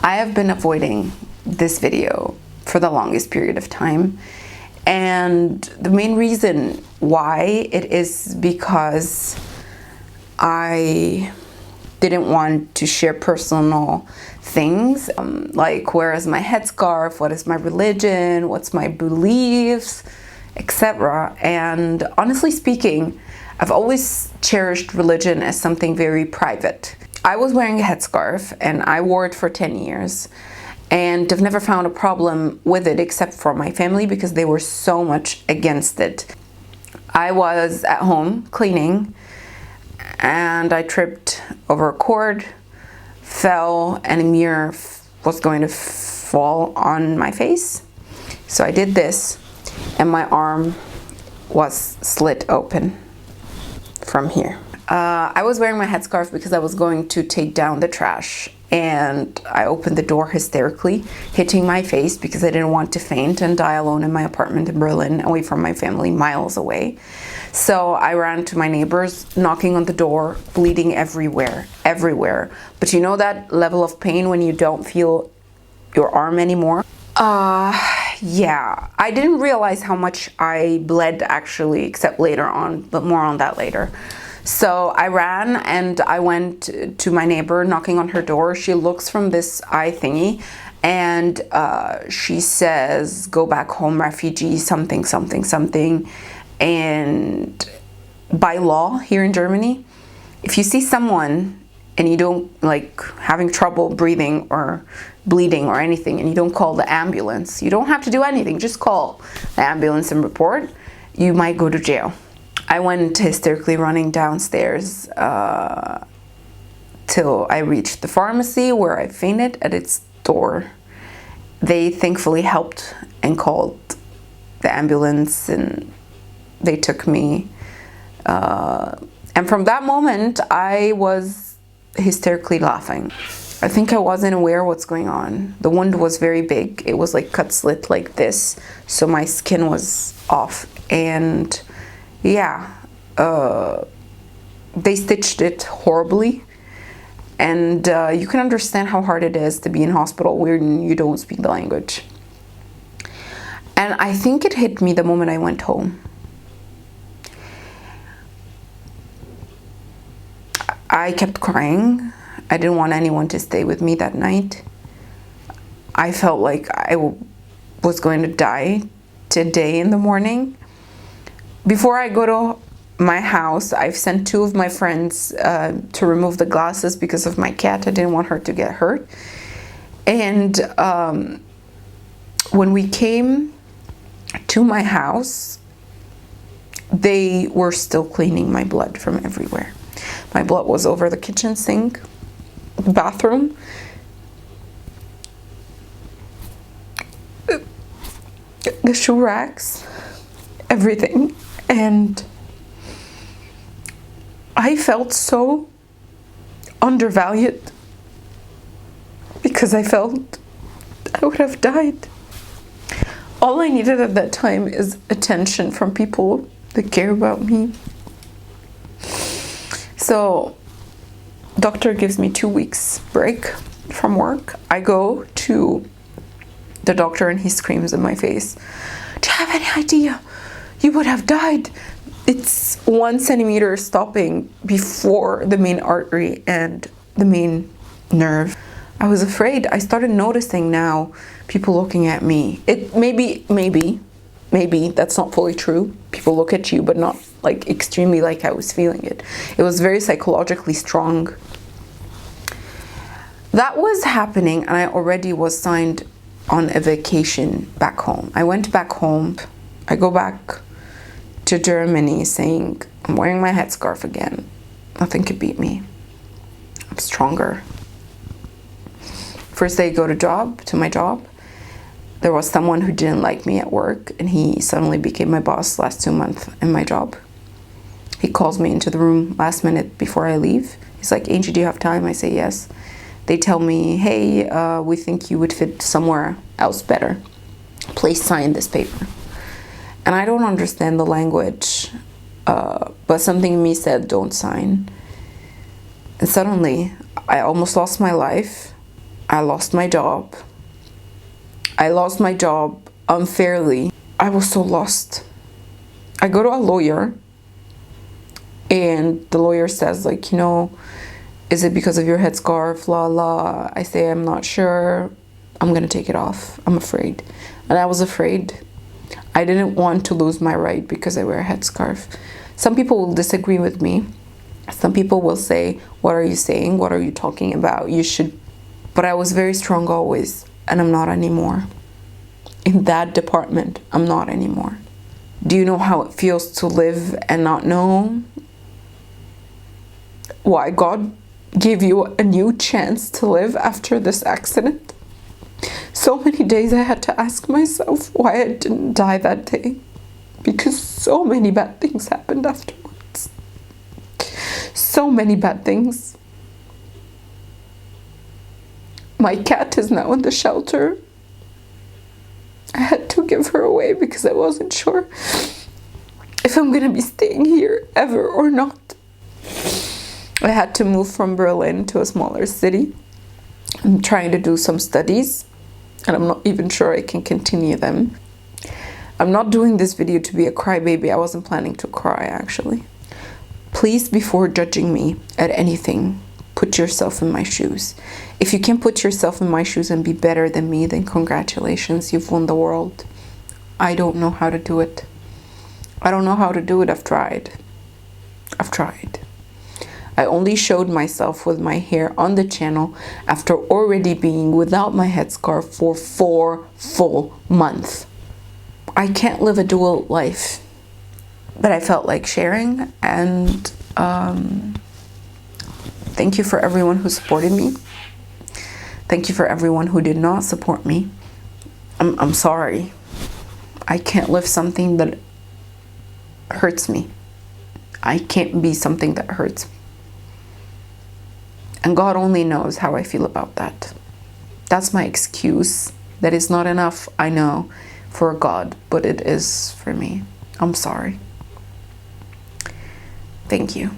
I have been avoiding this video for the longest period of time, and the main reason why it is because I didn't want to share personal things, like where is my headscarf, what is my religion, what's my beliefs, etc. And honestly speaking, I've always cherished religion as something very private. I was wearing a headscarf and I wore it for 10 years, and I've never found a problem with it except for my family because they were so much against it. I was at home cleaning and I tripped over a cord, fell, and a mirror was going to fall on my face. So I did this and my arm was slit open from here. I was wearing my headscarf because I was going to take down the trash, and I opened the door hysterically, hitting my face because I didn't want to faint and die alone in my apartment in Berlin, away from my family, miles away. So I ran to my neighbors, knocking on the door, bleeding everywhere. But you know that level of pain when you don't feel your arm anymore? Yeah, I didn't realize how much I bled actually, except later on, but more on that later. So I ran and I went to my neighbor, knocking on her door. She looks from this eye thingy and she says, "Go back home, refugee, something, something, something." And by law here in Germany, if you see someone and you don't, like, having trouble breathing or bleeding or anything, and you don't call the ambulance, you don't have to do anything, just call the ambulance and report, you might go to jail. I went hysterically running downstairs till I reached the pharmacy, where I fainted at its door. They thankfully helped and called the ambulance, and they took me. And from that moment, I was hysterically laughing. I think I wasn't aware what's going on. The wound was very big. It was like cut slit like this, so my skin was off. And yeah, they stitched it horribly, and you can understand how hard it is to be in hospital when you don't speak the language. And I think it hit me the moment I went home. I kept crying. I didn't want anyone to stay with me that night. I felt like I was going to die today in the morning. Before I go to my house, I've sent 2 of my friends to remove the glasses because of my cat. I didn't want her to get hurt. And when we came to my house, they were still cleaning my blood from everywhere. My blood was over the kitchen sink, the bathroom, the shoe racks, everything. And I felt so undervalued because I felt I would have died. All I needed at that time is attention from people that care about me. So doctor gives me 2 weeks break from work. I go to the doctor and he screams in my face, "Do you have any idea? You would have died. It's 1 centimeter stopping before the main artery and the main nerve." I was afraid. I started noticing now people looking at me. It maybe that's not fully true. People look at you, but not like extremely like I was feeling it. It was very psychologically strong. That was happening, and I already was signed on a vacation back home. I went back home. I go back to Germany saying, "I'm wearing my headscarf again. Nothing could beat me. I'm stronger." First day I go to my job. There was someone who didn't like me at work, and he suddenly became my boss last 2 months in my job. He calls me into the room last minute before I leave. He's like, "Angie, do you have time?" I say yes. They tell me, "Hey, we think you would fit somewhere else better. Please sign this paper." And I don't understand the language, but something in me said, "Don't sign." And suddenly I almost lost my life. I lost my job. I lost my job unfairly. I was so lost. I go to a lawyer, and the lawyer says, like, you know, is it because of your headscarf? La la. I say, I'm not sure. I'm gonna take it off. I'm afraid. And I was afraid. I didn't want to lose my right because I wear a headscarf. Some people will disagree with me. Some people will say, what are you saying? What are you talking about? You should. But I was very strong always, and I'm not anymore. In that department, I'm not anymore. Do you know how it feels to live and not know why God gave you a new chance to live after this accident? So many days I had to ask myself why I didn't die that day, because so many bad things happened afterwards. So many bad things. My cat is now in the shelter. I had to give her away because I wasn't sure if I'm gonna be staying here ever or not. I had to move from Berlin to a smaller city. I'm trying to do some studies, and I'm not even sure I can continue them. I'm not doing this video to be a crybaby. I wasn't planning to cry, actually. Please, before judging me at anything, put yourself in my shoes. If you can put yourself in my shoes and be better than me, then congratulations, you've won the world. I don't know how to do it. I don't know how to do it. I've tried. I only showed myself with my hair on the channel after already being without my headscarf for 4 full months. I can't live a dual life, but I felt like sharing, and thank you for everyone who supported me. Thank you for everyone who did not support me. I'm sorry. I can't live something that hurts me. I can't be something that hurts me. And God only knows how I feel about that. That's my excuse. That is not enough, I know, for God, but it is for me. I'm sorry. Thank you.